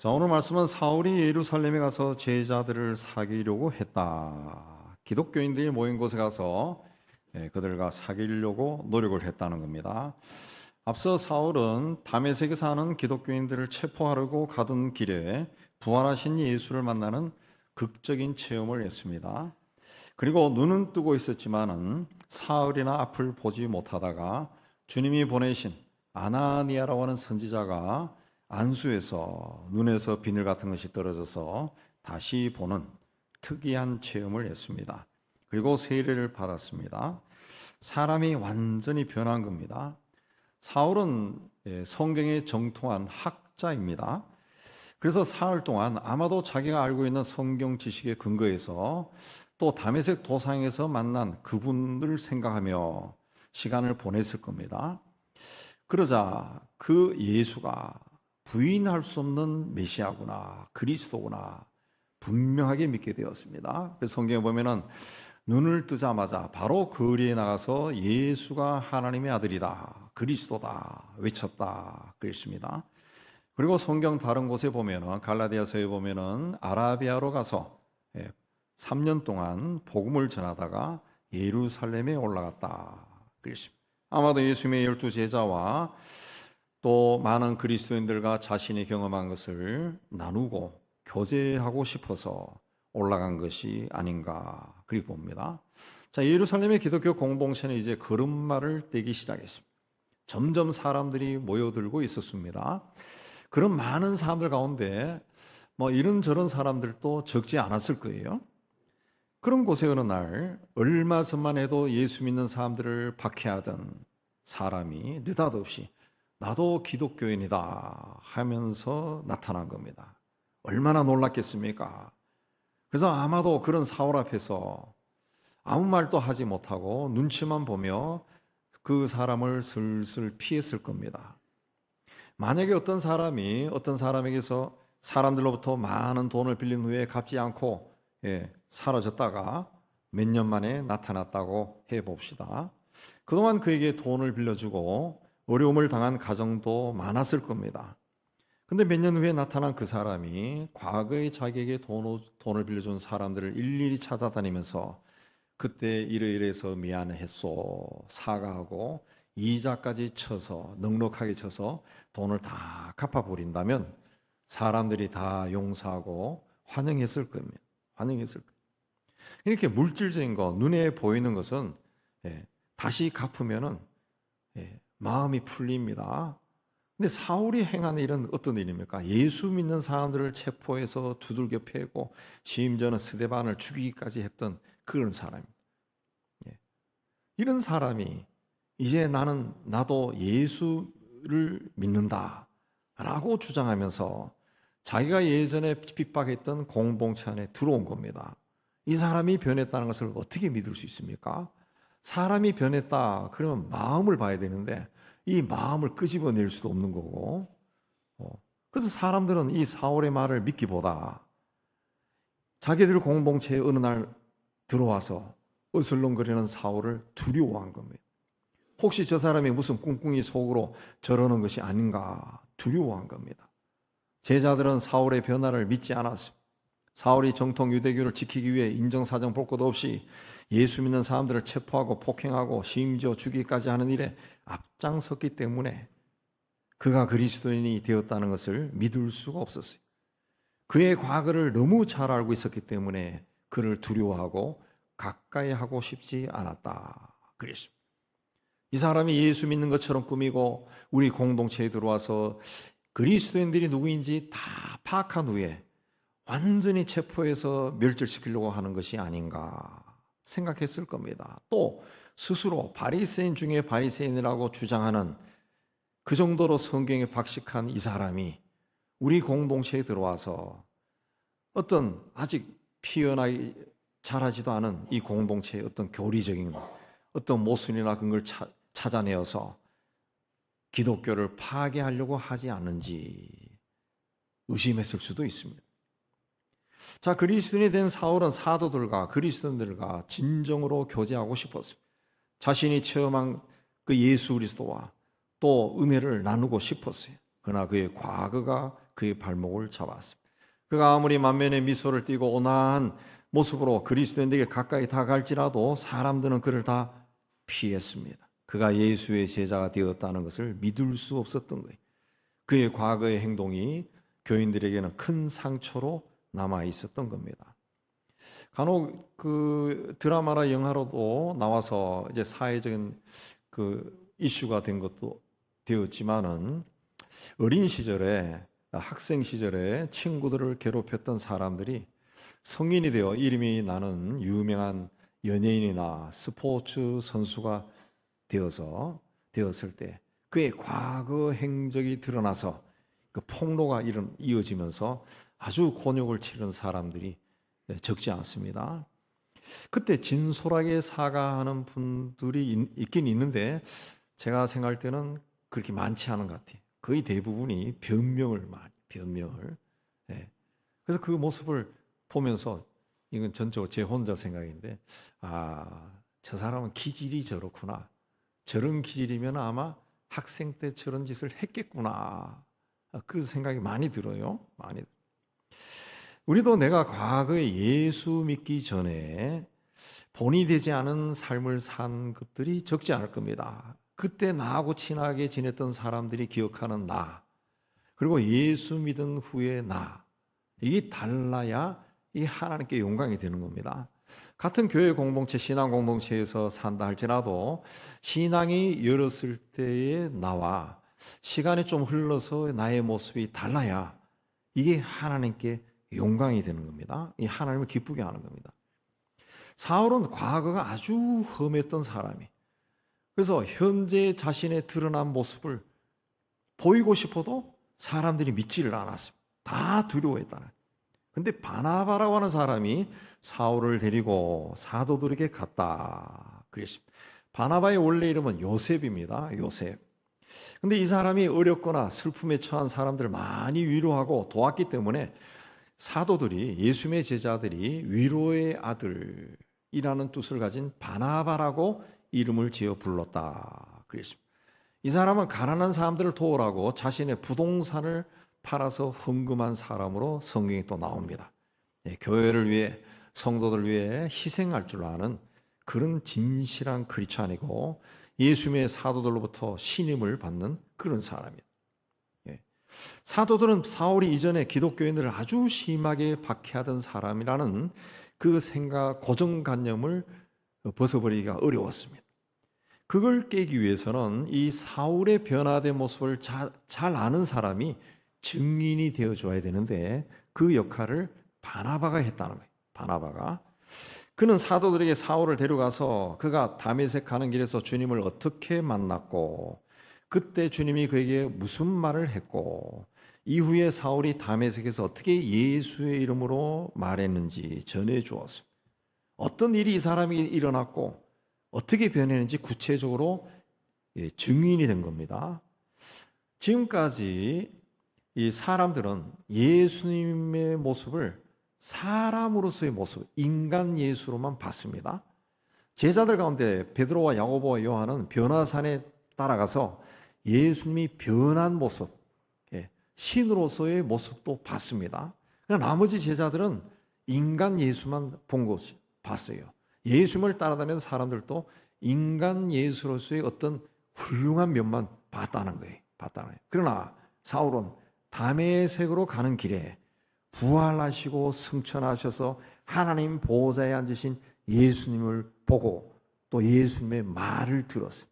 자, 오늘 말씀은 사울이 예루살렘에 가서 제자들을 사귀려고 했다. 기독교인들이 모인 곳에 가서 그들과 사귀려고 노력을 했다는 겁니다. 앞서 사울은 다메섹에 사는 기독교인들을 체포하려고 가던 길에 부활하신 예수를 만나는 극적인 체험을 했습니다. 그리고 눈은 뜨고 있었지만은 사흘이나 앞을 보지 못하다가 주님이 보내신 아나니아라고 하는 선지자가 안수에서 눈에서 비늘 같은 것이 떨어져서 다시 보는 특이한 체험을 했습니다. 그리고 세례를 받았습니다. 사람이 완전히 변한 겁니다. 사울은 성경에 정통한 학자입니다. 그래서 사흘 동안 아마도 자기가 알고 있는 성경 지식에 근거해서 또 다메섹 도상에서 만난 그분을 생각하며 시간을 보냈을 겁니다. 그러자 그 예수가 부인할 수 없는 메시아구나, 그리스도구나 분명하게 믿게 되었습니다. 그래서 성경에 보면은 눈을 뜨자마자 바로 거리에 나가서 예수가 하나님의 아들이다, 그리스도다 외쳤다 그랬습니다. 그리고 성경 다른 곳에 보면은 갈라디아서에 보면은 아라비아로 가서 3년 동안 복음을 전하다가 예루살렘에 올라갔다 그랬습니다. 아마도 예수님의 12 제자와 또 많은 그리스도인들과 자신이 경험한 것을 나누고 교제하고 싶어서 올라간 것이 아닌가 그렇게 봅니다. 자, 예루살렘의 기독교 공동체는 이제 걸음마를 떼기 시작했습니다. 점점 사람들이 모여들고 있었습니다. 그런 많은 사람들 가운데 이런저런 사람들도 적지 않았을 거예요. 그런 곳에 어느 날 얼마 전만 해도 예수 믿는 사람들을 박해하던 사람이 느닷없이 나도 기독교인이다 하면서 나타난 겁니다. 얼마나 놀랐겠습니까? 그래서 아마도 그런 사울 앞에서 아무 말도 하지 못하고 눈치만 보며 그 사람을 슬슬 피했을 겁니다. 만약에 어떤 사람이 어떤 사람에게서 사람들로부터 많은 돈을 빌린 후에 갚지 않고 사라졌다가 몇 년 만에 나타났다고 해봅시다. 그동안 그에게 돈을 빌려주고 어려움을 당한 가정도 많았을 겁니다. 근데 몇 년 후에 나타난 그 사람이 과거에 자기에게 돈을 빌려준 사람들을 일일이 찾아다니면서 그때 이러이러해서 미안했소 사과하고 이자까지 쳐서 넉넉하게 쳐서 돈을 다 갚아버린다면 사람들이 다 용서하고 환영했을 겁니다. 환영했을 거예요. 이렇게 물질적인 거 눈에 보이는 것은 다시 갚으면은 마음이 풀립니다. 근데 사울이 행한 일은 어떤 일입니까? 예수 믿는 사람들을 체포해서 두들겨 패고 심지어는 스데반을 죽이기까지 했던 그런 사람입니다. 이런 사람이 이제 나도 예수를 믿는다라고 주장하면서 자기가 예전에 핍박했던 공동체 안에 들어온 겁니다. 이 사람이 변했다는 것을 어떻게 믿을 수 있습니까? 사람이 변했다 그러면 마음을 봐야 되는데 이 마음을 끄집어낼 수도 없는 거고 그래서 사람들은 이 사울의 말을 믿기보다 자기들 공동체에 어느 날 들어와서 어슬렁거리는 사울을 두려워한 겁니다. 혹시 저 사람이 무슨 꿍꿍이 속으로 저러는 것이 아닌가 두려워한 겁니다. 제자들은 사울의 변화를 믿지 않았습니다. 사울이 정통 유대교를 지키기 위해 인정사정 볼 것 없이 예수 믿는 사람들을 체포하고 폭행하고 심지어 죽이기까지 하는 일에 앞장섰기 때문에 그가 그리스도인이 되었다는 것을 믿을 수가 없었어요. 그의 과거를 너무 잘 알고 있었기 때문에 그를 두려워하고 가까이 하고 싶지 않았다 그랬습니다. 이 사람이 예수 믿는 것처럼 꾸미고 우리 공동체에 들어와서 그리스도인들이 누구인지 다 파악한 후에 완전히 체포해서 멸절시키려고 하는 것이 아닌가 생각했을 겁니다. 또 스스로 바리새인 중에 바리새인이라고 주장하는 그 정도로 성경에 박식한 이 사람이 우리 공동체에 들어와서 어떤 아직 피어나기 자라지도 않은 이 공동체의 어떤 교리적인 어떤 모순이나 그런 걸 찾아내어서 기독교를 파괴하려고 하지 않는지 의심했을 수도 있습니다. 자, 그리스도인이 된 사울은 사도들과 그리스도인들과 진정으로 교제하고 싶었습니다. 자신이 체험한 그 예수 그리스도와 또 은혜를 나누고 싶었어요. 그러나 그의 과거가 그의 발목을 잡았습니다. 그가 아무리 만면에 미소를 띠고 온화한 모습으로 그리스도인에게 가까이 다가갈지라도 사람들은 그를 다 피했습니다. 그가 예수의 제자가 되었다는 것을 믿을 수 없었던 거예요. 그의 과거의 행동이 교인들에게는 큰 상처로 남아 있었던 겁니다. 간혹 그 드라마나 영화로도 나와서 이제 사회적인 그 이슈가 된 것도 되었지만은 어린 시절에 학생 시절에 친구들을 괴롭혔던 사람들이 성인이 되어 이름이 나는 유명한 연예인이나 스포츠 선수가 되었을 때 그의 과거 행적이 드러나서 그 폭로가 이어지면서 아주 곤욕을 치른 사람들이 적지 않습니다. 그때 진솔하게 사과하는 분들이 있긴 있는데 제가 생각할 때는 그렇게 많지 않은 것 같아요. 거의 대부분이 변명을. 예. 그래서 그 모습을 보면서 이건 전적으로 제 혼자 생각인데 저 사람은 기질이 저렇구나. 저런 기질이면 아마 학생 때 저런 짓을 했겠구나. 그 생각이 많이 들어요. 많이. 우리도 내가 과거에 예수 믿기 전에 본이 되지 않은 삶을 산 것들이 적지 않을 겁니다. 그때 나하고 친하게 지냈던 사람들이 기억하는 나, 그리고 예수 믿은 후의 나, 이게 달라야 이 하나님께 영광이 되는 겁니다. 같은 교회 공동체, 신앙 공동체에서 산다 할지라도 신앙이 열었을 때의 나와 시간이 좀 흘러서 나의 모습이 달라야 이게 하나님께 영광이 되는 겁니다. 이 하나님을 기쁘게 하는 겁니다. 사울은 과거가 아주 험했던 사람이, 그래서 현재 자신의 드러난 모습을 보이고 싶어도 사람들이 믿지를 않았습니다. 다 두려워했다는. 근데 바나바라고 하는 사람이 사울을 데리고 사도들에게 갔다 그랬습니다. 바나바의 원래 이름은 요셉입니다. 요셉. 근데 이 사람이 어렵거나 슬픔에 처한 사람들을 많이 위로하고 도왔기 때문에 사도들이, 예수님의 제자들이 위로의 아들이라는 뜻을 가진 바나바라고 이름을 지어 불렀다 그랬습니다. 이 사람은 가난한 사람들을 도우라고 자신의 부동산을 팔아서 헌금한 사람으로 성경에 또 나옵니다. 교회를 위해, 성도들을 위해 희생할 줄 아는 그런 진실한 크리스찬이고 예수님의 사도들로부터 신임을 받는 그런 사람이에요. 사도들은 사울이 이전에 기독교인들을 아주 심하게 박해하던 사람이라는 그 생각, 고정관념을 벗어버리기가 어려웠습니다. 그걸 깨기 위해서는 이 사울의 변화된 모습을 잘 아는 사람이 증인이 되어줘야 되는데 그 역할을 바나바가 했다는 거예요. 바나바가. 그는 사도들에게 사울을 데려가서 그가 다메섹 가는 길에서 주님을 어떻게 만났고 그때 주님이 그에게 무슨 말을 했고 이후에 사울이 다메섹에서 어떻게 예수의 이름으로 말했는지 전해주었습니다. 어떤 일이 이 사람이 일어났고 어떻게 변했는지 구체적으로 증인이 된 겁니다. 지금까지 이 사람들은 예수님의 모습을 사람으로서의 모습, 인간 예수로만 봤습니다. 제자들 가운데 베드로와 야고보와 요한은 변화산에 따라가서 예수님이 변한 모습, 신으로서의 모습도 봤습니다. 그러나 나머지 제자들은 인간 예수만 본 것이 봤어요. 예수님을 따라다니는 사람들도 인간 예수로서의 어떤 훌륭한 면만 봤다는 거예요. 그러나 사울은 다메섹으로 가는 길에 부활하시고 승천하셔서 하나님 보좌에 앉으신 예수님을 보고 또 예수님의 말을 들었습니다.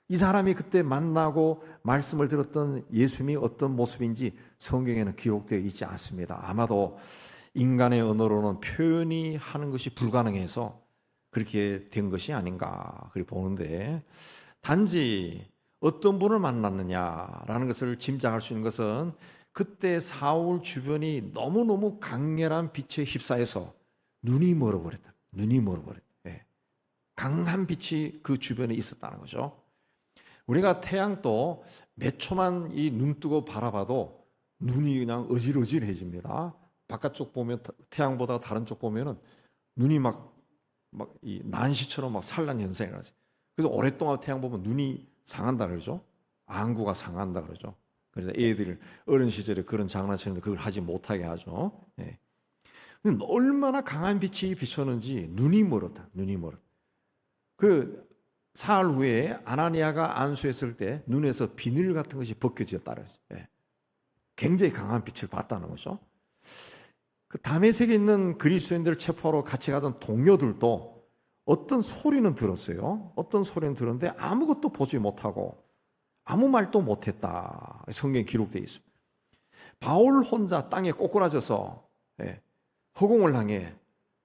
이 사람이 그때 만나고 말씀을 들었던 예수님이 어떤 모습인지 성경에는 기록되어 있지 않습니다. 아마도 인간의 언어로는 표현이 하는 것이 불가능해서 그렇게 된 것이 아닌가 그렇게 보는데, 단지 어떤 분을 만났느냐라는 것을 짐작할 수 있는 것은 그때 사울 주변이 너무너무 강렬한 빛에 휩싸여서 눈이 멀어버렸다. 강한 빛이 그 주변에 있었다는 거죠. 우리가 태양도 몇 초만 이 눈 뜨고 바라봐도 눈이 그냥 어질어질해집니다. 바깥쪽 보면 태양보다 다른 쪽 보면은 눈이 막 이 난시처럼 막 산란 현상이 나지. 그래서 오랫동안 태양 보면 눈이 상한다 그러죠. 안구가 상한다 그러죠. 그래서 애들 어린 시절에 그런 장난치는데 그걸 하지 못하게 하죠. 예. 근데 얼마나 강한 빛이 비쳤는지 눈이 멀었다. 눈이 멀었다. 그 사흘 후에 아나니아가 안수했을 때 눈에서 비늘 같은 것이 벗겨졌다. 예. 굉장히 강한 빛을 봤다는 거죠. 그 다메섹에 있는 그리스도인들을 체포하러 같이 가던 동료들도 어떤 소리는 들었어요. 어떤 소리는 들었는데 아무것도 보지 못하고 아무 말도 못했다. 성경에 기록되어 있습니다. 바울 혼자 땅에 꼬꾸라져서 허공을 향해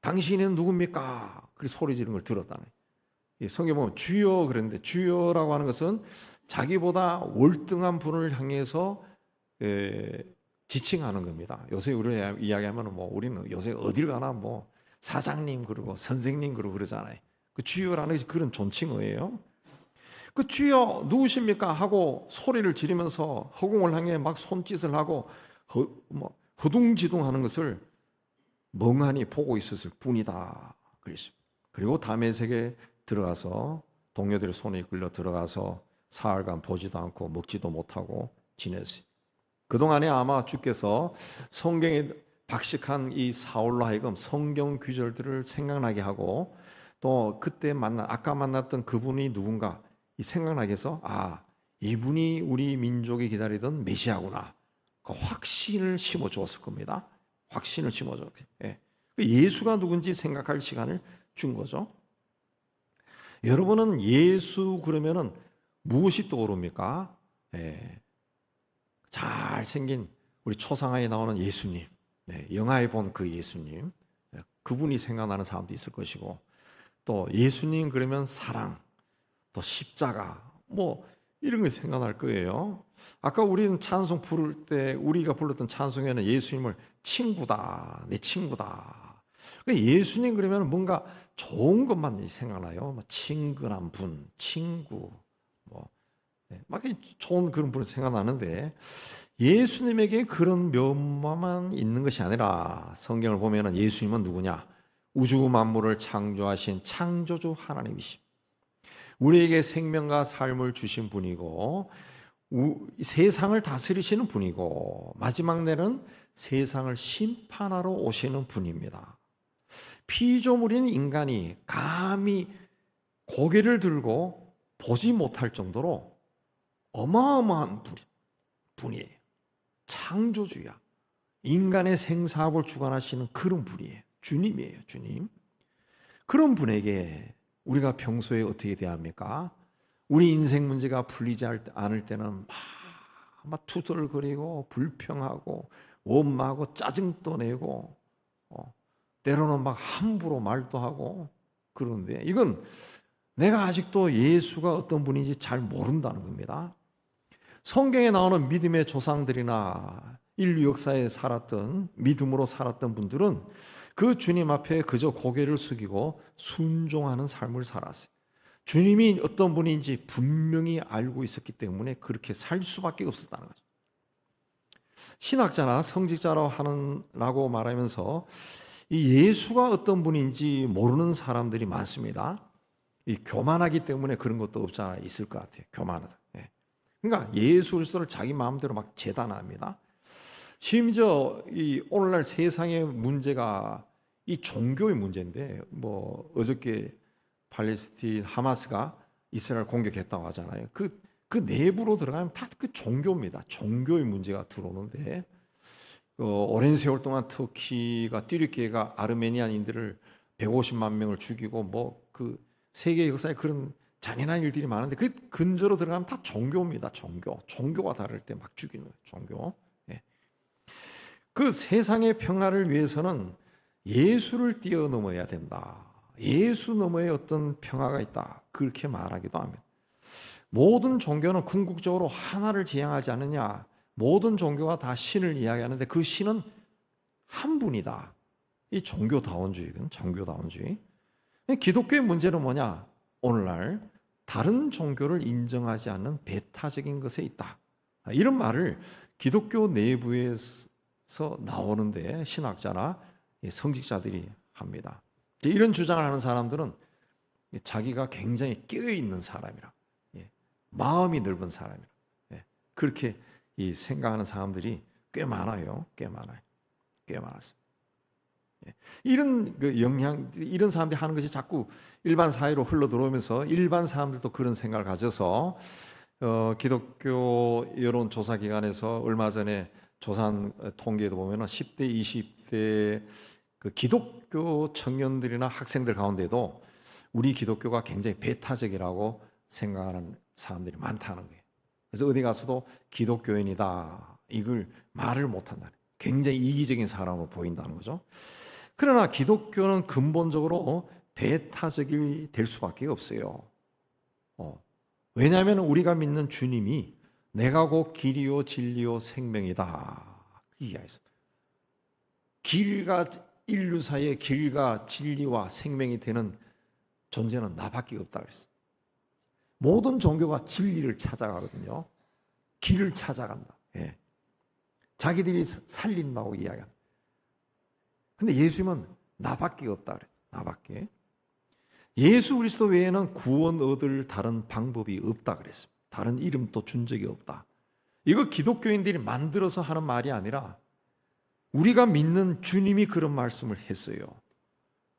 당신은 누굽니까? 그렇게 소리 지르는 걸 들었다는 거예요. 성경에 보면 주여 그랬는데 주여라고 하는 것은 자기보다 월등한 분을 향해서 지칭하는 겁니다. 요새 우리 이야기하면 뭐 우리는 요새 어딜 가나 뭐 사장님 그러고 선생님 그러고 그러잖아요. 그 주여라는 것이 그런 존칭어예요. 그 주여 누구십니까? 하고 소리를 지르면서 허공을 향해 막 손짓을 하고 허둥지둥하는 것을 멍하니 보고 있었을 뿐이다. 그랬습니다. 그리고 다메섹에 들어가서 동료들의 손에 이끌려 들어가서 사흘간 보지도 않고 먹지도 못하고 지냈어요. 그동안에 아마 주께서 성경에 박식한 이 사울로 하여금 성경 구절들을 생각나게 하고 또 그때 아까 만났던 그분이 누군가 이 생각나게 해서 이분이 우리 민족이 기다리던 메시아구나. 그 확신을 심어 주었을 겁니다. 확신을 심어 줬어요. 예수가 누군지 생각할 시간을 준 거죠. 여러분은 예수 그러면은 무엇이 떠오릅니까? 잘생긴 우리 초상화에 나오는 예수님, 영화에 본 그 예수님, 그분이 생각나는 사람도 있을 것이고 또 예수님 그러면 사랑, 또 십자가 뭐 이런 게 생각날 거예요. 아까 우리는 찬송 부를 때 우리가 불렀던 찬송에는 예수님을 친구다, 내 친구다. 예수님 그러면 뭔가 좋은 것만 생각나요. 친근한 분, 친구, 막 좋은 그런 분이 생각나는데 예수님에게 그런 면모만 있는 것이 아니라 성경을 보면은 예수님은 누구냐? 우주 만물을 창조하신 창조주 하나님이십니다. 우리에게 생명과 삶을 주신 분이고 세상을 다스리시는 분이고 마지막 날은 세상을 심판하러 오시는 분입니다. 피조물인 인간이 감히 고개를 들고 보지 못할 정도로 어마어마한 분이에요. 창조주야. 인간의 생사학을 주관하시는 그런 분이에요. 주님이에요. 주님. 그런 분에게 우리가 평소에 어떻게 대합니까? 우리 인생 문제가 풀리지 않을 때는 막 투덜거리고 불평하고 원망하고 짜증도 내고 때로는 막 함부로 말도 하고 그런데 이건 내가 아직도 예수가 어떤 분인지 잘 모른다는 겁니다. 성경에 나오는 믿음의 조상들이나 인류 역사에 살았던 믿음으로 살았던 분들은 그 주님 앞에 그저 고개를 숙이고 순종하는 삶을 살았어요. 주님이 어떤 분인지 분명히 알고 있었기 때문에 그렇게 살 수밖에 없었다는 거죠. 신학자나 성직자라고 말하면서 이 예수가 어떤 분인지 모르는 사람들이 많습니다. 이 교만하기 때문에 그런 것도 없지 않아 있을 것 같아요. 교만하다. 그러니까 예수 그리스도를 자기 마음대로 막 재단합니다. 심지어 이 오늘날 세상의 문제가 이 종교의 문제인데 어저께 팔레스틴 하마스가 이스라엘 공격했다고 하잖아요. 그 내부로 들어가면 다 그 종교입니다. 종교의 문제가 들어오는데 오랜 세월 동안 터키가 띠르키예가 아르메니안인들을 150만 명을 죽이고 그 세계 역사에 그런 잔인한 일들이 많은데 그 근저로 들어가면 다 종교입니다. 종교가 다를 때 막 죽이는 종교. 그 세상의 평화를 위해서는 예수를 뛰어넘어야 된다. 예수 너머에 어떤 평화가 있다. 그렇게 말하기도 합니다. 모든 종교는 궁극적으로 하나를 지향하지 않느냐. 모든 종교가 다 신을 이야기하는데 그 신은 한 분이다. 이 종교다원주의는 종교다원주의. 기독교의 문제는 뭐냐? 오늘날 다른 종교를 인정하지 않는 배타적인 것에 있다. 이런 말을 기독교 내부에서 나오는데 신학자나 성직자들이 합니다. 이런 주장을 하는 사람들은 자기가 굉장히 깨어있는 사람이라, 마음이 넓은 사람이라 그렇게 이 생각하는 사람들이 꽤 많아요. 꽤 많았어요. 이런 이런 사람들이 하는 것이 자꾸 일반 사회로 흘러 들어오면서 일반 사람들도 그런 생각을 가져서 기독교 여론조사기관에서 얼마 전에 조사한 통계에도 보면은 10대, 20대 그 기독교 청년들이나 학생들 가운데도 우리 기독교가 굉장히 배타적이라고 생각하는 사람들이 많다는 거예요. 그래서 어디 가서도 기독교인이다 이걸 말을 못한다. 굉장히 이기적인 사람으로 보인다는 거죠. 그러나 기독교는 근본적으로 배타적이 될 수밖에 없어요. 왜냐하면 우리가 믿는 주님이 내가 곧 길이요 진리요 생명이다 이야기했습니다. 길과 인류 사이의 길과 진리와 생명이 되는 존재는 나밖에 없다 그랬어요. 모든 종교가 진리를 찾아가거든요. 길을 찾아간다. 자기들이 살린다고 이야기합니다. 근데 예수님은 나밖에 없다 그래요. 나밖에. 예수 그리스도 외에는 구원 얻을 다른 방법이 없다 그랬습니다. 다른 이름도 준 적이 없다. 이거 기독교인들이 만들어서 하는 말이 아니라 우리가 믿는 주님이 그런 말씀을 했어요.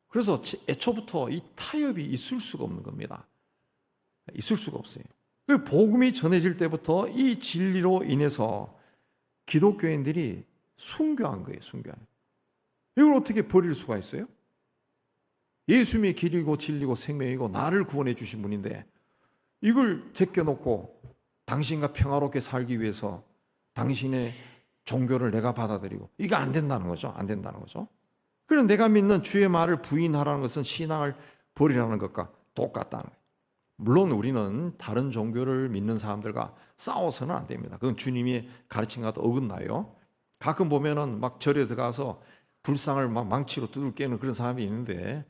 그래서 애초부터 이 타협이 있을 수가 없는 겁니다. 있을 수가 없어요. 그 복음이 전해질 때부터 이 진리로 인해서 기독교인들이 순교한 거예요. 순교한. 이걸 어떻게 버릴 수가 있어요? 예수님이 길이고 진리고 생명이고 나를 구원해 주신 분인데 이걸 제껴놓고 당신과 평화롭게 살기 위해서 당신의 종교를 내가 받아들이고 이게 안 된다는 거죠. 안 된다는 거죠. 그럼 내가 믿는 주의 말을 부인하라는 것은 신앙을 버리라는 것과 똑같다는 거예요. 물론 우리는 다른 종교를 믿는 사람들과 싸워서는 안 됩니다. 그건 주님이 가르침과도 어긋나요. 가끔 보면은 막 절에 들어가서 불상을 막 망치로 두들기는 그런 사람이 있는데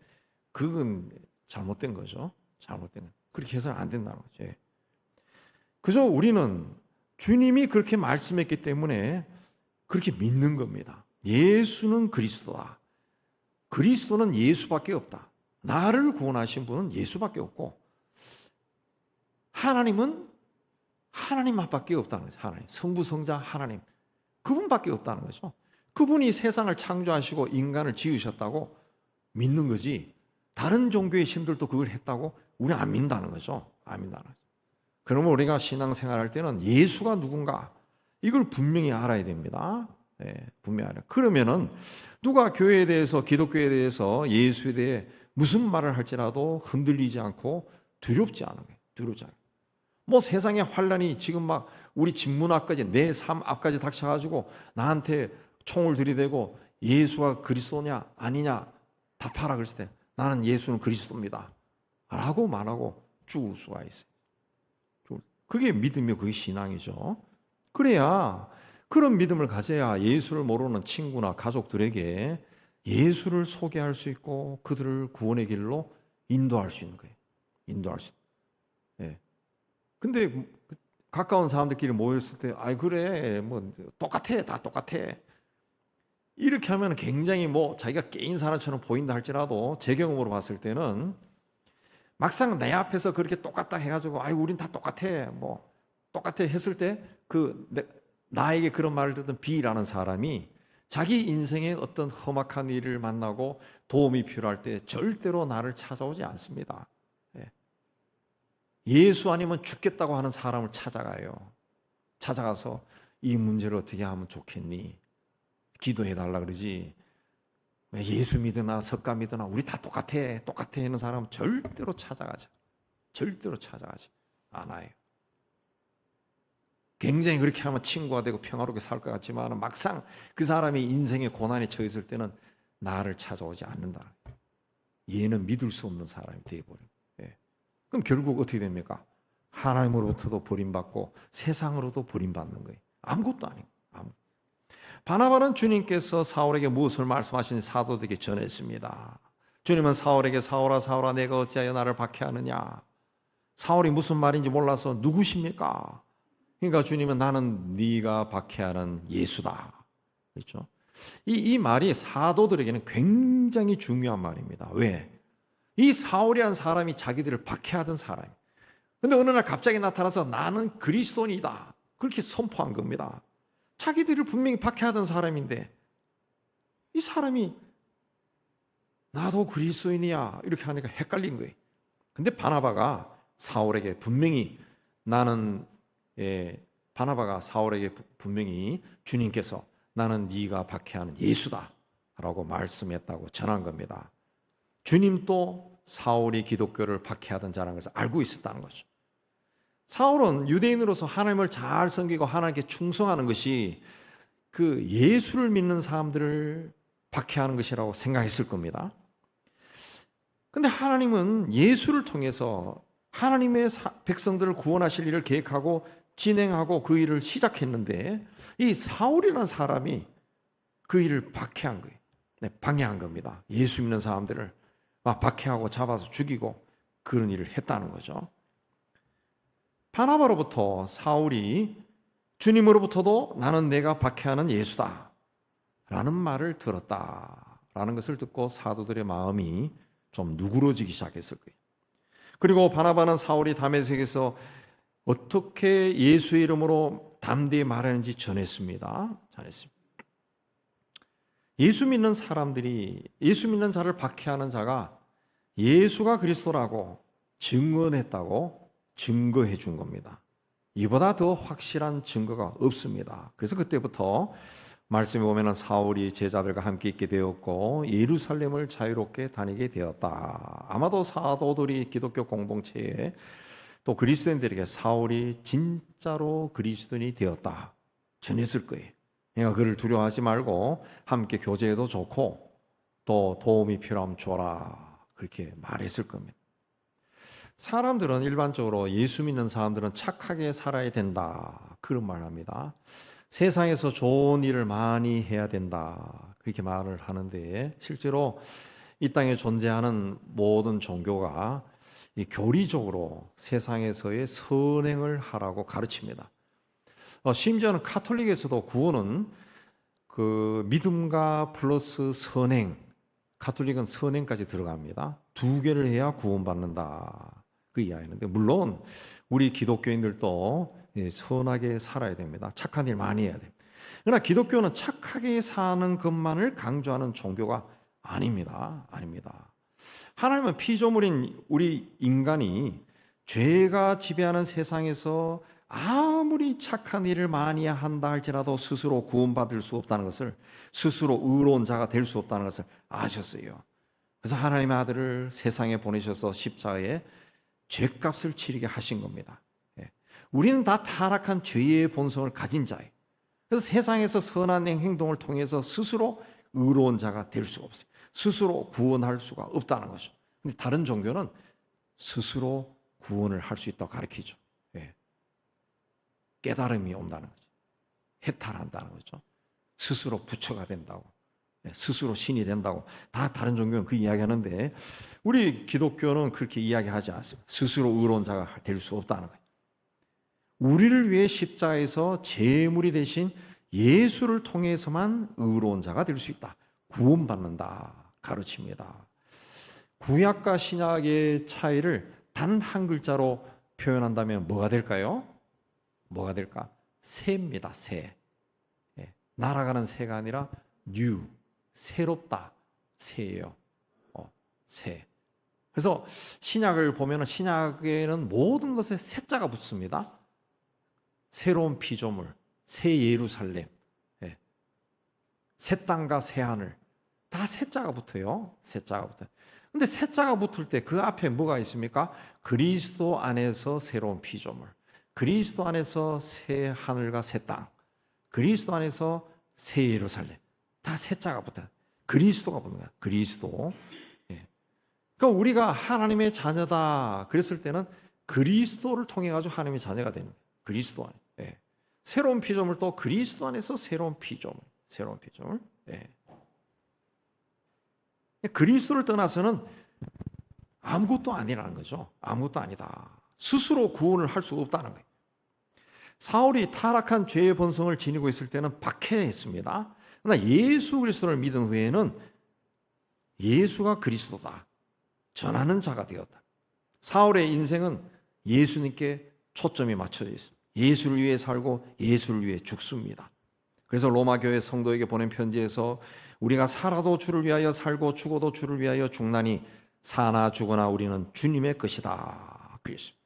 그건 잘못된 거죠. 잘못된 거. 그렇게 해서는 안 된다는 거죠. 그저 우리는 주님이 그렇게 말씀했기 때문에 그렇게 믿는 겁니다. 예수는 그리스도다. 그리스도는 예수밖에 없다. 나를 구원하신 분은 예수밖에 없고 하나님은 하나님밖에 없다는 거죠. 하나님, 성부, 성자, 하나님 그분밖에 없다는 거죠. 그분이 세상을 창조하시고 인간을 지으셨다고 믿는 거지 다른 종교의 신들도 그걸 했다고 우리는 안 믿는다는 거죠. 안 믿는다는 거죠. 그러면 우리가 신앙생활할 때는 예수가 누군가 이걸 분명히 알아야 됩니다. 분명히 알아요. 그러면은 누가 교회에 대해서 기독교에 대해서 예수에 대해 무슨 말을 할지라도 흔들리지 않고 두렵지 않은 거예요. 두렵지 않아요. 뭐 세상의 환란이 지금 막 우리 집 문 앞까지 내 삶 앞까지 닥쳐가지고 나한테 총을 들이대고 예수가 그리스도냐 아니냐 답하라 그랬을 때 나는 예수는 그리스도입니다 라고 말하고 죽을 수가 있어요. 그게 믿음이고 그게 신앙이죠. 그래야 그런 믿음을 가져야 예수를 모르는 친구나 가족들에게 예수를 소개할 수 있고 그들을 구원의 길로 인도할 수 있는 거예요. 인도할 수 있는. 근데 가까운 사람들끼리 모였을 때 아이 그래 뭐 똑같아 다 똑같아 이렇게 하면 굉장히 뭐 자기가 깨인 사람처럼 보인다 할지라도 제 경험으로 봤을 때는 막상 내 앞에서 그렇게 똑같다 해가지고 아이 우린 다 똑같아 뭐 똑같아 했을 때 그 나에게 그런 말을 듣던 B라는 사람이 자기 인생의 어떤 험악한 일을 만나고 도움이 필요할 때 절대로 나를 찾아오지 않습니다. 예수 아니면 죽겠다고 하는 사람을 찾아가요. 찾아가서 이 문제를 어떻게 하면 좋겠니? 기도해달라 그러지. 왜 예수 믿으나 석가 믿으나 우리 다 똑같아 하는 사람은 절대로 찾아가지 않아요. 굉장히 그렇게 하면 친구가 되고 평화롭게 살 것 같지만 막상 그 사람이 인생의 고난에 처했을 때는 나를 찾아오지 않는다. 얘는 믿을 수 없는 사람이 되어버려요. 그럼 결국 어떻게 됩니까? 하나님으로부터도 버림받고 세상으로도 버림받는 거예요. 아무것도 아니고. 바나바는 주님께서 사울에게 무엇을 말씀하시는지 사도들에게 전했습니다. 주님은 사울에게 사울아 사울아 내가 어찌하여 나를 박해하느냐. 사울이 무슨 말인지 몰라서 누구십니까? 그러니까 주님은 나는 네가 박해하는 예수다. 그렇죠? 이 말이 사도들에게는 굉장히 중요한 말입니다. 왜? 이 사울이라는 사람이 자기들을 박해하던 사람이에요. 근데 어느 날 갑자기 나타나서 나는 그리스도인이다. 그렇게 선포한 겁니다. 자기들을 분명히 박해하던 사람인데 이 사람이 나도 그리스도인이야 이렇게 하니까 헷갈린 거예요. 근데 바나바가 사울에게 분명히 바나바가 사울에게 분명히 주님께서 나는 네가 박해하는 예수다 라고 말씀했다고 전한 겁니다. 주님도 사울이 기독교를 박해하던 자라는 것을 알고 있었다는 거죠. 사울은 유대인으로서 하나님을 잘 섬기고 하나님께 충성하는 것이 그 예수를 믿는 사람들을 박해하는 것이라고 생각했을 겁니다. 근데 하나님은 예수를 통해서 하나님의 백성들을 구원하실 일을 계획하고 진행하고 그 일을 시작했는데 이 사울이라는 사람이 그 일을 박해한 거예요. 방해한 겁니다. 예수 믿는 사람들을 박해하고 잡아서 죽이고 그런 일을 했다는 거죠. 바나바로부터 사울이 주님으로부터도 나는 내가 박해하는 예수다 라는 말을 들었다라는 것을 듣고 사도들의 마음이 좀 누그러지기 시작했을 거예요. 그리고 바나바는 사울이 다메섹에서 어떻게 예수의 이름으로 담대히 말하는지 전했습니다. 예수 믿는 사람들이 예수 믿는 자를 박해하는 자가 예수가 그리스도라고 증언했다고 증거해 준 겁니다. 이보다 더 확실한 증거가 없습니다. 그래서 그때부터 말씀에 보면 사울이 제자들과 함께 있게 되었고 예루살렘을 자유롭게 다니게 되었다. 아마도 사도들이 기독교 공동체에 또 그리스도인들에게 사울이 진짜로 그리스도인이 되었다 전했을 거예요. 그러니까 그를 두려워하지 말고 함께 교제해도 좋고 또 도움이 필요하면 줘라 그렇게 말했을 겁니다. 사람들은 일반적으로 예수 믿는 사람들은 착하게 살아야 된다 그런 말을 합니다. 세상에서 좋은 일을 많이 해야 된다 그렇게 말을 하는데 실제로 이 땅에 존재하는 모든 종교가 교리적으로 세상에서의 선행을 하라고 가르칩니다. 심지어는 카톨릭에서도 구원은 그 믿음과 플러스 선행, 카톨릭은 선행까지 들어갑니다. 두 개를 해야 구원받는다 그 이야기하는데 물론 우리 기독교인들도 선하게 살아야 됩니다. 착한 일 많이 해야 됩니다. 그러나 기독교는 착하게 사는 것만을 강조하는 종교가 아닙니다. 하나님은 피조물인 우리 인간이 죄가 지배하는 세상에서 아무리 착한 일을 많이 한다 할지라도 스스로 구원받을 수 없다는 것을, 스스로 의로운 자가 될 수 없다는 것을 아셨어요. 그래서 하나님의 아들을 세상에 보내셔서 십자가에 죄값을 치르게 하신 겁니다. 우리는 다 타락한 죄의 본성을 가진 자예요. 그래서 세상에서 선한 행동을 통해서 스스로 의로운 자가 될 수가 없어요. 스스로 구원할 수가 없다는 거죠. 근데 다른 종교는 스스로 구원을 할 수 있다고 가르치죠. 깨달음이 온다는 거죠. 해탈한다는 거죠. 스스로 부처가 된다고, 스스로 신이 된다고. 다 다른 종교는 그 이야기하는데 우리 기독교는 그렇게 이야기하지 않습니다. 스스로 의로운 자가 될 수 없다는 거예요. 우리를 위해 십자가에서 제물이 되신 예수를 통해서만 의로운 자가 될 수 있다. 구원받는다 가르칩니다. 구약과 신약의 차이를 단 한 글자로 표현한다면 뭐가 될까요? 뭐가 될까? 새입니다. 새. 날아가는 새가 아니라 new, 새롭다, 새예요. 새. 그래서 신약을 보면 신약에는 모든 것에 새자가 붙습니다. 새로운 피조물, 새 예루살렘, 새 땅과 새 하늘, 다 새자가 붙어요. 새자가 붙어요. 근데 새자가 붙을 때 그 앞에 뭐가 있습니까? 그리스도 안에서 새로운 피조물, 그리스도 안에서 새 하늘과 새 땅, 그리스도 안에서 새 예루살렘, 다 새자가 붙어요. 그리스도가 붙는 거야. 그리스도. 그러니까 우리가 하나님의 자녀다 그랬을 때는 그리스도를 통해 가지고 하나님의 자녀가 되는 거예요. 그리스도 안에. 새로운 피조물도 그리스도 안에서 새로운 피조물. 그리스도를 떠나서는 아무것도 아니라는 거죠. 아무것도 아니다. 스스로 구원을 할 수 없다는 거예요. 사울이 타락한 죄의 본성을 지니고 있을 때는 박해했습니다. 그러나 예수 그리스도를 믿은 후에는 예수가 그리스도다 전하는 자가 되었다. 사울의 인생은 예수님께 초점이 맞춰져 있습니다. 예수를 위해 살고 예수를 위해 죽습니다. 그래서 로마 교회 성도에게 보낸 편지에서 우리가 살아도 주를 위하여 살고 죽어도 주를 위하여 죽나니 사나 죽으나 우리는 주님의 것이다. 그랬습니다.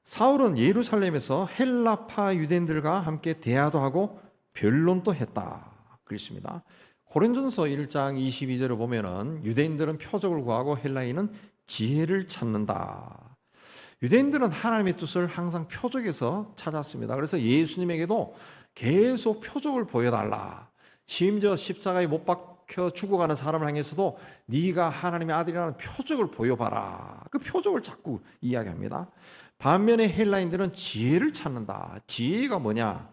사울은 예루살렘에서 헬라파 유대인들과 함께 대화도 하고 변론도 했다. 그랬습니다. 고린도전서 1장 22절을 보면은 유대인들은 표적을 구하고 헬라인은 지혜를 찾는다. 유대인들은 하나님의 뜻을 항상 표적에서 찾았습니다. 그래서 예수님에게도 계속 표적을 보여달라. 심지어 십자가에 못 박혀 죽어가는 사람을 향해서도 네가 하나님의 아들이라는 표적을 보여봐라. 그 표적을 자꾸 이야기합니다. 반면에 헬라인들은 지혜를 찾는다. 지혜가 뭐냐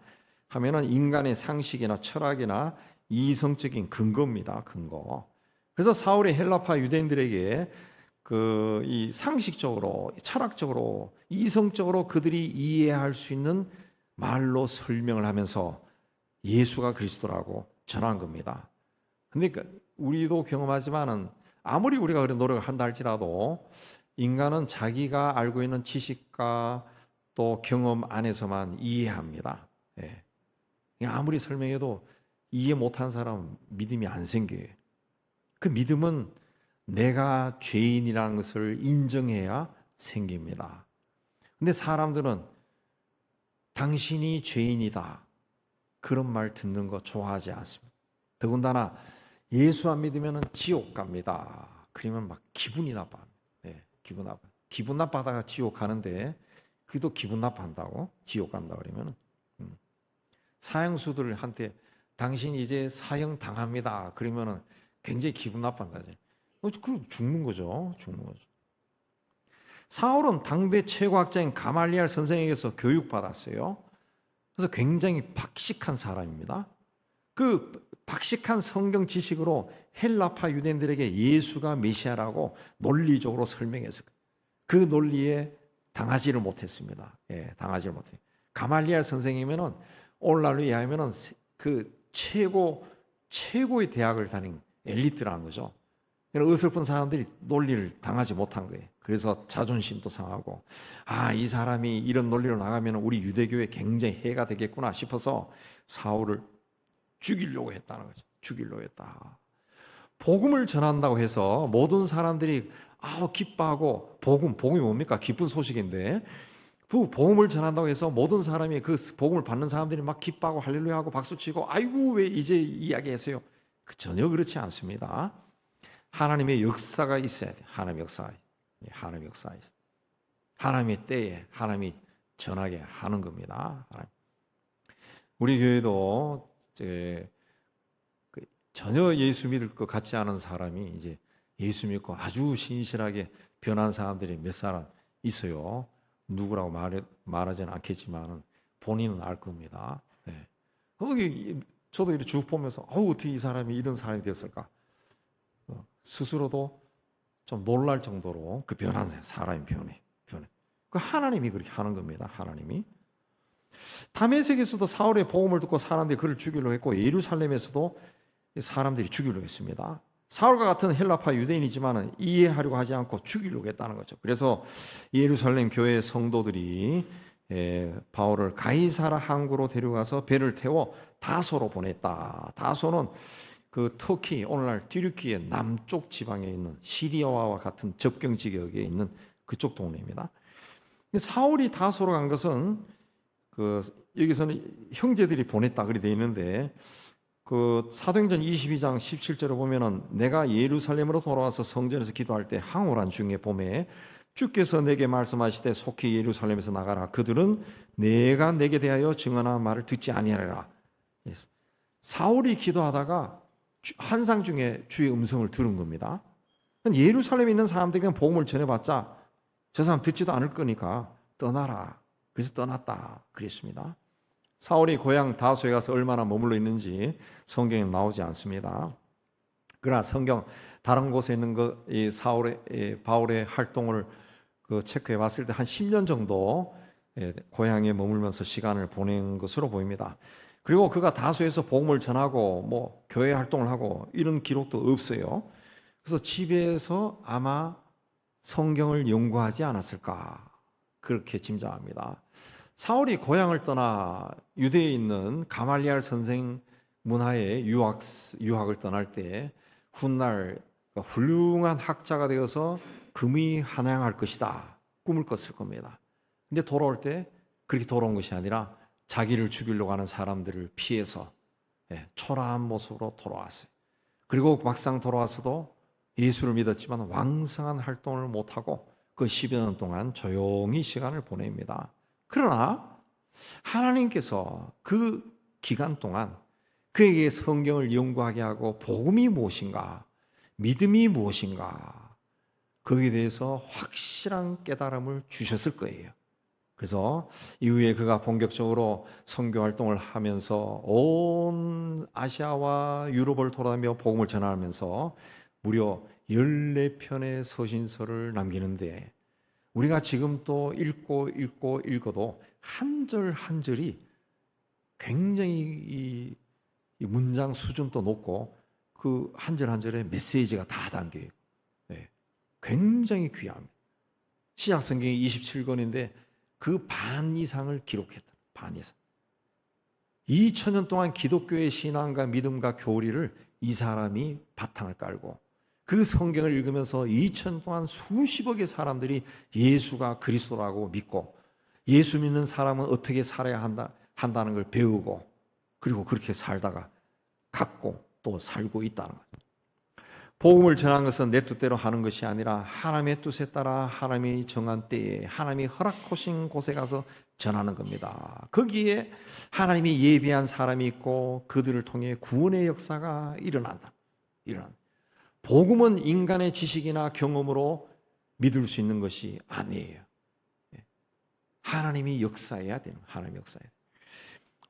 하면은 인간의 상식이나 철학이나 이성적인 근거입니다. 근거. 그래서 사울이 헬라파 유대인들에게 이 상식적으로, 철학적으로, 이성적으로 그들이 이해할 수 있는 말로 설명을 하면서 예수가 그리스도라고 전한 겁니다. 근데 우리도 경험하지만은 아무리 우리가 그런 노력을 한다 할지라도 인간은 자기가 알고 있는 지식과 또 경험 안에서만 이해합니다. 예. 아무리 설명해도 이해 못한 사람은 믿음이 안 생겨요. 그 믿음은 내가 죄인이라는 것을 인정해야 생깁니다. 근데 사람들은 당신이 죄인이다 그런 말 듣는 거 좋아하지 않습니다. 더군다나 예수 안 믿으면 지옥 갑니다. 그러면 막 기분이 나빠합니다. 네, 기분 나빠다가 지옥 가는데 그래도 기분 나빠한다고 지옥 간다 그러면 사형수들한테 당신 이제 사형 당합니다. 그러면은 굉장히 기분 나빠한다지. 그럼 죽는 거죠. 사울은 당대 최고학자인 가말리알 선생에게서 교육받았어요. 그래서 굉장히 박식한 사람입니다. 그 박식한 성경 지식으로 헬라파 유대인들에게 예수가 메시아라고 논리적으로 설명했어요. 그 논리에 당하지를 못했습니다. 예, 당하지를 못해요. 가말리알 선생이면은 오늘날로 이해하면은 그 최고의 대학을 다닌 엘리트라는 거죠. 어설픈 사람들이 논리를 당하지 못한 거예요. 그래서 자존심도 상하고 이 사람이 이런 논리로 나가면 우리 유대교에 굉장히 해가 되겠구나 싶어서 사울을 죽이려고 했다는 거죠. 죽이려고 했다. 복음을 전한다고 해서 모든 사람들이 기뻐하고 복음이 뭡니까? 기쁜 소식인데 그 복음을 전한다고 해서 모든 사람이 그 복음을 받는 사람들이 막 기뻐하고 할렐루야하고 박수치고 아이고 왜 이제 이야기했어요? 전혀 그렇지 않습니다. 하나님의 역사가 있어야 돼. 하나님의 역사가 있어. 하나님의 때에 하나님이 전하게 하는 겁니다. 우리 교회도 전혀 예수 믿을 것 같지 않은 사람이 이제 예수 믿고 아주 신실하게 변한 사람들이 몇 사람 있어요. 누구라고 말하지는 않겠지만 본인은 알 겁니다. 네. 저도 이렇게 쭉 보면서 어떻게 이 사람이 이런 사람이 되었을까? 스스로도 좀 놀랄 정도로 그 변한 사람이 변해. 그 하나님이 그렇게 하는 겁니다. 하나님이. 다메섹에서도 사울의 복음을 듣고 사람들이 그를 죽이려고 했고 예루살렘에서도 사람들이 죽이려고 했습니다. 사울과 같은 헬라파 유대인이지만 이해하려고 하지 않고 죽이려고 했다는 거죠. 그래서 예루살렘 교회 성도들이 바울을 가이사라 항구로 데려가서 배를 태워 다소로 보냈다. 다소는 그 터키, 오늘날 튀르키의 남쪽 지방에 있는 시리아와 같은 접경 지역에 있는 그쪽 동네입니다. 사울이 다소로 간 것은 여기서는 형제들이 보냈다 그렇게 되어 있는데 사도행전 22장 17절에 보면은 내가 예루살렘으로 돌아와서 성전에서 기도할 때 항오란 중에 봄에 주께서 내게 말씀하시되 속히 예루살렘에서 나가라. 그들은 내가 내게 대하여 증언한 말을 듣지 아니하리라. 사울이 기도하다가 환상 중에 주의 음성을 들은 겁니다. 예루살렘에 있는 사람들에게 복음을 전해봤자 저 사람 듣지도 않을 거니까 떠나라. 그래서 떠났다 그랬습니다. 사울이 고향 다소에 가서 얼마나 머물러 있는지 성경에 나오지 않습니다. 그러나 성경 다른 곳에 있는 이 바울의 활동을 체크해 봤을 때 한 10년 정도 고향에 머물면서 시간을 보낸 것으로 보입니다. 그리고 그가 다소에서 복음을 전하고 교회 활동을 하고 이런 기록도 없어요. 그래서 집에서 아마 성경을 연구하지 않았을까 그렇게 짐작합니다. 사울이 고향을 떠나 유대에 있는 가말리알 선생 문화의 유학을 떠날 때 훗날 훌륭한 학자가 되어서 금이 한양할 것이다 꿈을 꿨을 겁니다. 근데 돌아올 때 그렇게 돌아온 것이 아니라 자기를 죽이려고 하는 사람들을 피해서 초라한 모습으로 돌아왔어요. 그리고 막상 돌아와서도 예수를 믿었지만 왕성한 활동을 못하고 그 10여 년 동안 조용히 시간을 보냅니다. 그러나 하나님께서 그 기간 동안 그에게 성경을 연구하게 하고 복음이 무엇인가, 믿음이 무엇인가, 거기에 대해서 확실한 깨달음을 주셨을 거예요. 그래서 이후에 그가 본격적으로 선교 활동을 하면서 온 아시아와 유럽을 돌아다니며 복음을 전하면서 무려 14편의 서신서를 남기는데 우리가 지금 또 읽어도 한 절 한 절이 굉장히 이 문장 수준도 높고 그 한 절 한 절에 메시지가 다 담겨 있고 굉장히 귀합니다. 신약 성경이 27권인데 그 반 이상을 기록했다. 반 이상. 2000년 동안 기독교의 신앙과 믿음과 교리를 이 사람이 바탕을 깔고 그 성경을 읽으면서 2000년 동안 수십억의 사람들이 예수가 그리스도라고 믿고 예수 믿는 사람은 어떻게 살아야 한다는 걸 배우고 그리고 그렇게 살다가 갖고 또 살고 있다는 거죠. 복음을 전하는 것은 내 뜻대로 하는 것이 아니라 하나님의 뜻에 따라 하나님이 정한 때에 하나님이 허락하신 곳에 가서 전하는 겁니다. 거기에 하나님이 예비한 사람이 있고 그들을 통해 구원의 역사가 일어난다. 복음은 인간의 지식이나 경험으로 믿을 수 있는 것이 아니에요. 하나님이 역사해야 되는 하나님의 역사예요.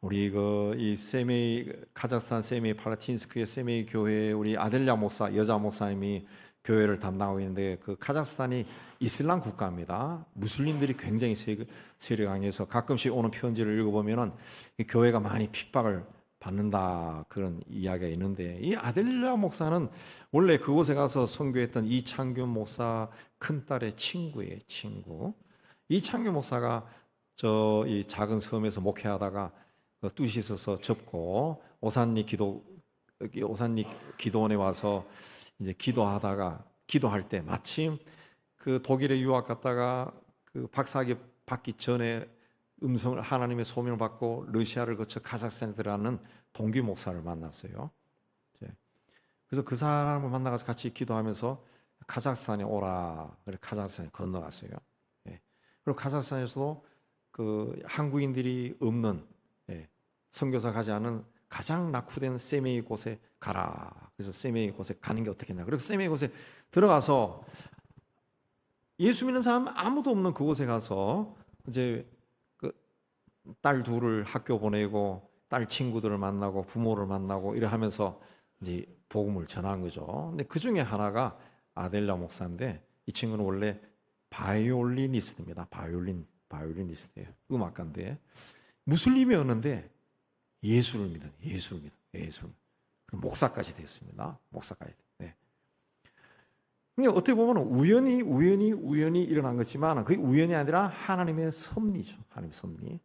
우리 이 카자흐스탄 세메이 팔라틴스크의 세메이 교회 우리 아델랴 목사 여자 목사님이 교회를 담당하고 있는데 그 카자흐스탄이 이슬람 국가입니다. 무슬림들이 굉장히 세력이 강해서 가끔씩 오는 편지를 읽어보면은 이 교회가 많이 핍박을 받는다 그런 이야기가 있는데 이 아델랴 목사는 원래 그곳에 가서 선교했던 이창균 목사 큰딸의 친구예요. 친구. 이창균 목사가 이 작은 섬에서 목회하다가 뜻이 있어서 접고 오산리 기도원에 와서 이제 기도할 때 마침 그 독일에 유학 갔다가 그 박사학위 받기 전에 하나님의 소명을 받고 러시아를 거쳐 카자흐스탄에 들어가는 동기 목사를 만났어요. 그래서 그 사람을 만나서 같이 기도하면서 카자흐스탄에 오라. 그래 카자흐스탄에 건너갔어요. 그리고 카자흐스탄에서도 그 한국인들이 없는 선교사 가지 않은 가장 낙후된 세메이 곳에 가라. 그래서 세메이 곳에 가는 게 어떻겠나. 그래서 세메이 곳에 들어가서 예수 믿는 사람 아무도 없는 그곳에 가서 이제 그 딸 둘을 학교 보내고 딸 친구들을 만나고 부모를 만나고 이래 하면서 이제 복음을 전한 거죠. 근데 그 중에 하나가 아델라 목사인데 이 친구는 원래 바이올리니스트입니다. 바이올리니스트예요. 음악가인데 무슬림이었는데 예수를 믿어. 목사까지 됐습니다. 목사까지. 그러니까 어떻게 보면 우연히 일어난 것이지만 그게 우연이 아니라 하나님의 섭리죠. 하나님의 섭리.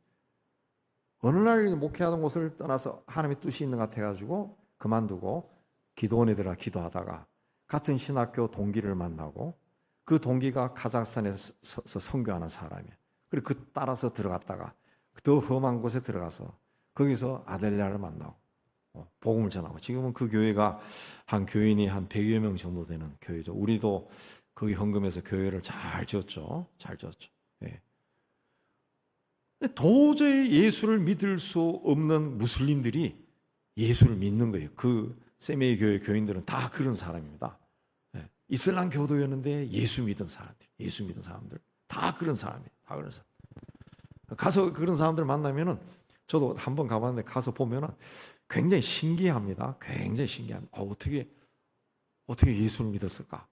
어느 날 목회하던 곳을 떠나서 하나님의 뜻이 있는 것 같아가지고 그만두고 기도원에 들어가 기도하다가 같은 신학교 동기를 만나고 그 동기가 카자흐스탄에서 선교하는 사람이야. 그리고 그 따라서 들어갔다가 더 험한 곳에 들어가서 거기서 아델랴를 만나고 복음을 전하고 지금은 그 교회가 한 교인이 한 100여 명 정도 되는 교회죠. 우리도 거기 헌금해서 교회를 잘 지었죠. 도저히 예수를 믿을 수 없는 무슬림들이 예수를 믿는 거예요. 그 세메이 교회 교인들은 다 그런 사람입니다. 이슬람 교도였는데 예수 믿은 사람들 다 그런 사람이에요. 가서 그런 사람들 만나면은 저도 한번 가봤는데 가서 보면은 굉장히 신기합니다. 어떻게 예수를 믿었을까?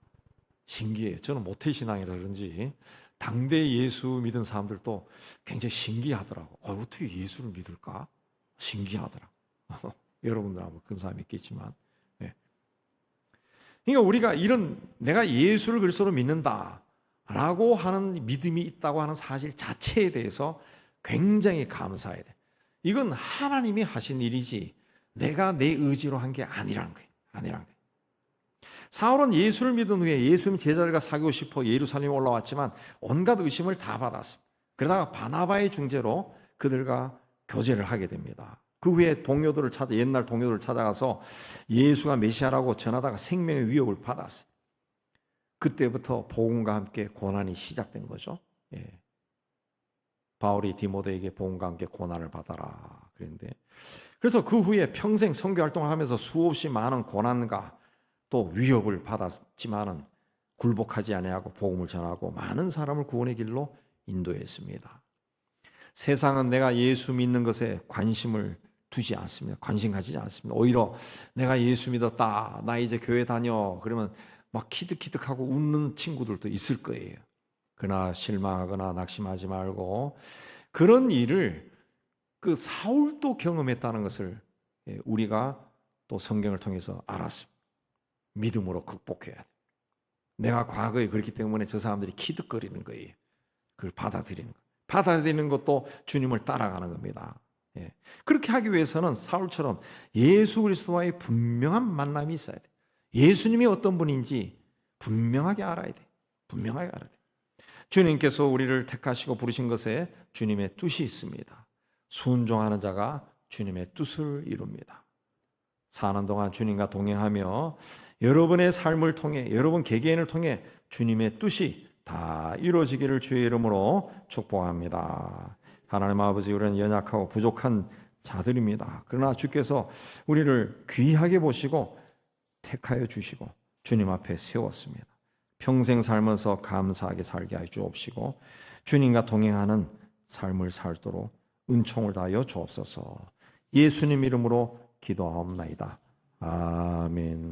신기해요. 저는 모태신앙이라 그런지 당대 예수 믿은 사람들도 굉장히 신기하더라고. 어떻게 예수를 믿을까? 신기하더라. 여러분들 아마 그런 사람이 있겠지만. 그러니까 우리가 내가 예수를 그리스도로 믿는다. 라고 하는 믿음이 있다고 하는 사실 자체에 대해서 굉장히 감사해야 돼. 이건 하나님이 하신 일이지 내가 내 의지로 한 게 아니라는 거예요. 사울은 예수를 믿은 후에 예수님 제자들과 사귀고 싶어 예루살렘에 올라왔지만 온갖 의심을 다 받았습니다. 그러다가 바나바의 중재로 그들과 교제를 하게 됩니다. 그 후에 옛날 동료들을 찾아가서 예수가 메시아라고 전하다가 생명의 위협을 받았어요. 그때부터 복음과 함께 고난이 시작된 거죠. 예. 바울이 디모데에게 복음과 함께 고난을 받아라 그랬는데, 그래서 그 후에 평생 선교 활동을 하면서 수없이 많은 고난과 또 위협을 받았지만은 굴복하지 아니하고 복음을 전하고 많은 사람을 구원의 길로 인도했습니다. 세상은 내가 예수 믿는 것에 관심을 두지 않습니다. 관심 가지지 않습니다. 오히려 내가 예수 믿었다, 나 이제 교회 다녀, 그러면 막 키득키득하고 웃는 친구들도 있을 거예요. 그러나 실망하거나 낙심하지 말고, 그런 일을 그 사울도 경험했다는 것을 우리가 또 성경을 통해서 알았습니다. 믿음으로 극복해야 돼. 내가 과거에 그렇기 때문에 저 사람들이 키득거리는 거예요. 그걸 받아들이는 거. 받아들이는 것도 주님을 따라가는 겁니다. 예. 그렇게 하기 위해서는 사울처럼 예수 그리스도와의 분명한 만남이 있어야 돼. 예수님이 어떤 분인지 분명하게 알아야 돼. 분명하게 알아야 돼. 주님께서 우리를 택하시고 부르신 것에 주님의 뜻이 있습니다. 순종하는 자가 주님의 뜻을 이룹니다. 사는 동안 주님과 동행하며 여러분의 삶을 통해, 여러분 개개인을 통해 주님의 뜻이 다 이루어지기를 주의 이름으로 축복합니다. 하나님 아버지, 우리는 연약하고 부족한 자들입니다. 그러나 주께서 우리를 귀하게 보시고 택하여 주시고 주님 앞에 세웠습니다. 평생 살면서 감사하게 살게 하여 주옵시고 주님과 동행하는 삶을 살도록 은총을 다하여 주옵소서. 예수님 이름으로 기도하옵나이다. 아멘.